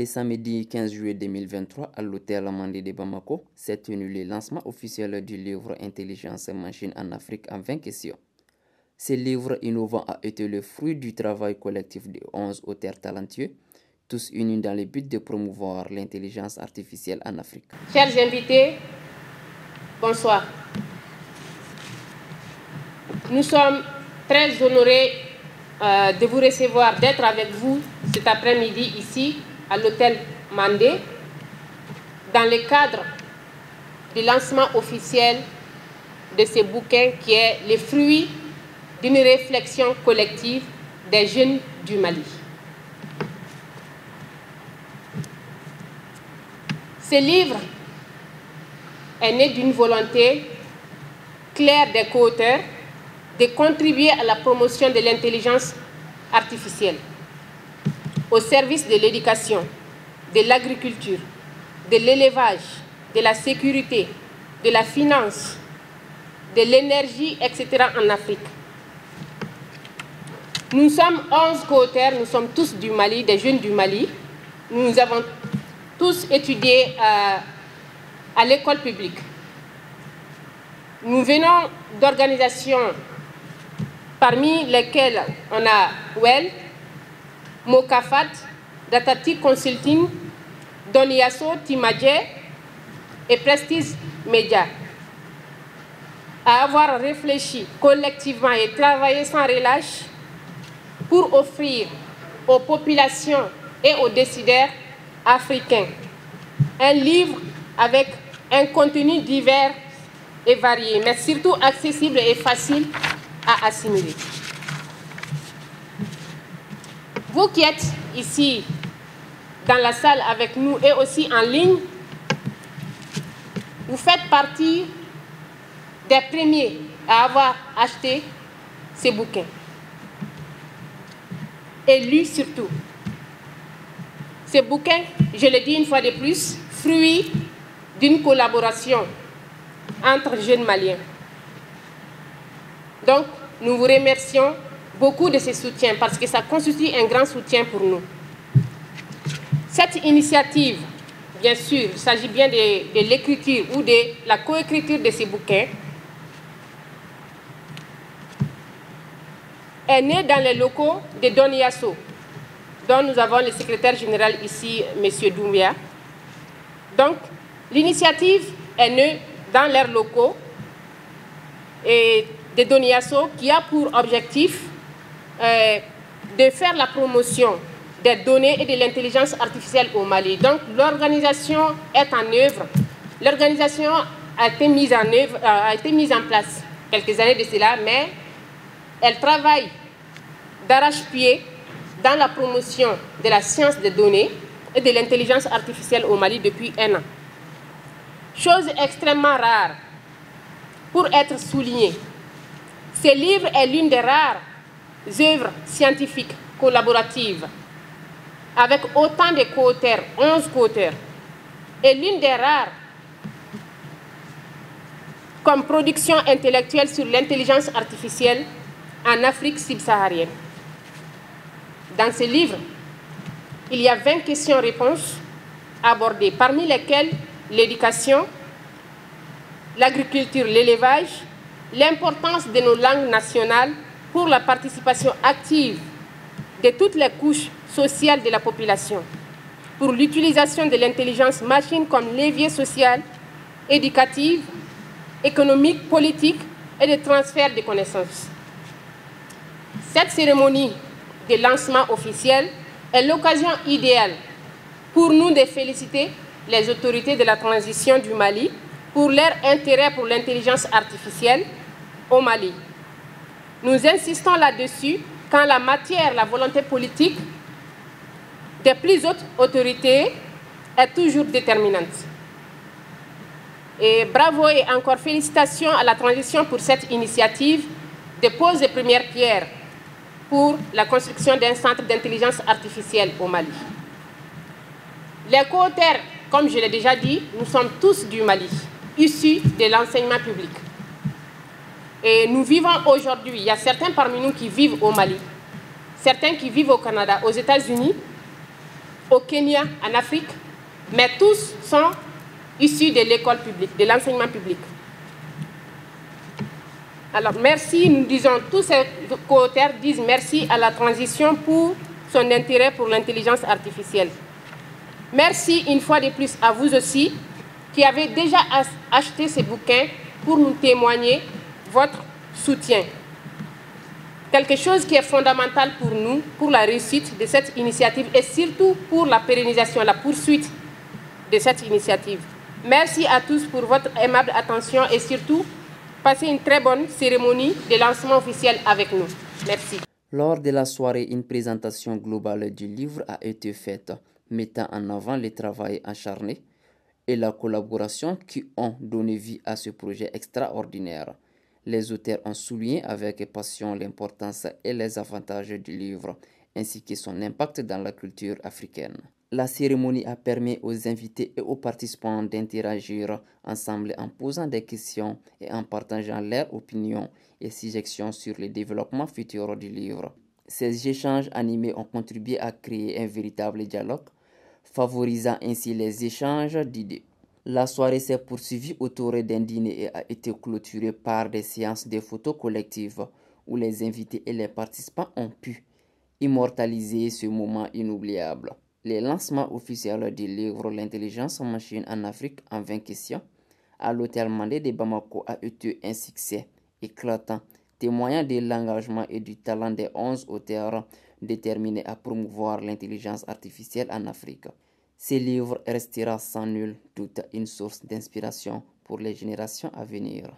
Le samedi 15 juillet 2023, à l'hôtel Mandé de Bamako, s'est tenu le lancement officiel du livre Intelligence Machine en Afrique en 20 questions. Ce livre innovant a été le fruit du travail collectif de 11 auteurs talentueux, tous unis dans le but de promouvoir l'intelligence artificielle en Afrique. Chers invités, bonsoir. Nous sommes très honorés de vous recevoir, d'être avec vous cet après-midi ici à l'hôtel Mandé dans le cadre du lancement officiel de ce bouquin qui est le fruit d'une réflexion collective des jeunes du Mali. Ce livre est né d'une volonté claire des co-auteurs de contribuer à la promotion de l'intelligence artificielle au service de l'éducation, de l'agriculture, de l'élevage, de la sécurité, de la finance, de l'énergie, etc. en Afrique. Nous sommes 11 co-auteurs, nous sommes tous du Mali, des jeunes du Mali. Nous avons tous étudié à l'école publique. Nous venons d'organisations parmi lesquelles on a WEL, Mokafat, Datati Consulting, Doniaso, Timadje et Prestige Media. À avoir réfléchi collectivement et travaillé sans relâche pour offrir aux populations et aux décideurs africains un livre avec un contenu divers et varié, mais surtout accessible et facile à assimiler. Vous qui êtes ici dans la salle avec nous et aussi en ligne, vous faites partie des premiers à avoir acheté ces bouquins. Et lu surtout. Ces bouquins, je le dis une fois de plus, fruit d'une collaboration entre jeunes Maliens. Donc, nous vous remercions beaucoup de ce soutien parce que ça constitue un grand soutien pour nous. Cette initiative, bien sûr, il s'agit bien de l'écriture ou de la coécriture de ces bouquins, est née dans les locaux de Doniaso, dont nous avons le secrétaire général ici, M. Doumbia. Donc, l'initiative est née dans leurs locaux et de Doniaso qui a pour objectif de faire la promotion des données et de l'intelligence artificielle au Mali. Donc, l'organisation est en œuvre. L'organisation a été mise en place quelques années de cela, mais elle travaille d'arrache-pied dans la promotion de la science des données et de l'intelligence artificielle au Mali depuis 1 an. Chose extrêmement rare pour être soulignée. Ce livre est l'une des rares œuvres scientifiques collaboratives avec autant de co-auteurs, 11 co-auteurs, et l'une des rares comme production intellectuelle sur l'intelligence artificielle en Afrique subsaharienne. Dans ce livre, il y a 20 questions-réponses abordées, parmi lesquelles l'éducation, l'agriculture, l'élevage, l'importance de nos langues nationales pour la participation active de toutes les couches sociales de la population, pour l'utilisation de l'intelligence machine comme levier social, éducatif, économique, politique et de transfert de connaissances. Cette cérémonie de lancement officiel est l'occasion idéale pour nous de féliciter les autorités de la transition du Mali pour leur intérêt pour l'intelligence artificielle au Mali. Nous insistons là-dessus quand la matière, la volonté politique des plus hautes autorités est toujours déterminante. Et bravo et encore félicitations à la transition pour cette initiative de pose de première pierre pour la construction d'un centre d'intelligence artificielle au Mali. Les co-auteurs, comme je l'ai déjà dit, nous sommes tous du Mali, issus de l'enseignement public. Et nous vivons aujourd'hui, il y a certains parmi nous qui vivent au Mali, certains qui vivent au Canada, aux États-Unis, au Kenya, en Afrique, mais tous sont issus de l'école publique, de l'enseignement public. Alors merci, nous disons, tous ces co-auteurs disent merci à la transition pour son intérêt pour l'intelligence artificielle. Merci une fois de plus à vous aussi qui avez déjà acheté ces bouquins pour nous témoigner votre soutien. Quelque chose qui est fondamental pour nous, pour la réussite de cette initiative et surtout pour la pérennisation, la poursuite de cette initiative. Merci à tous pour votre aimable attention et surtout, passez une très bonne cérémonie de lancement officiel avec nous. Merci. Lors de la soirée, une présentation globale du livre a été faite, mettant en avant le travail acharné et la collaboration qui ont donné vie à ce projet extraordinaire. Les auteurs ont souligné avec passion l'importance et les avantages du livre, ainsi que son impact dans la culture africaine. La cérémonie a permis aux invités et aux participants d'interagir ensemble en posant des questions et en partageant leurs opinions et suggestions sur le développement futur du livre. Ces échanges animés ont contribué à créer un véritable dialogue, favorisant ainsi les échanges d'idées. La soirée s'est poursuivie autour d'un dîner et a été clôturée par des séances de photos collectives où les invités et les participants ont pu immortaliser ce moment inoubliable. Le lancement officiel du livre L'intelligence machine en Afrique en 20 questions à l'hôtel Mandé de Bamako a été un succès éclatant, témoignant de l'engagement et du talent des 11 auteurs déterminés à promouvoir l'intelligence artificielle en Afrique. Ce livre restera sans nul doute une source d'inspiration pour les générations à venir.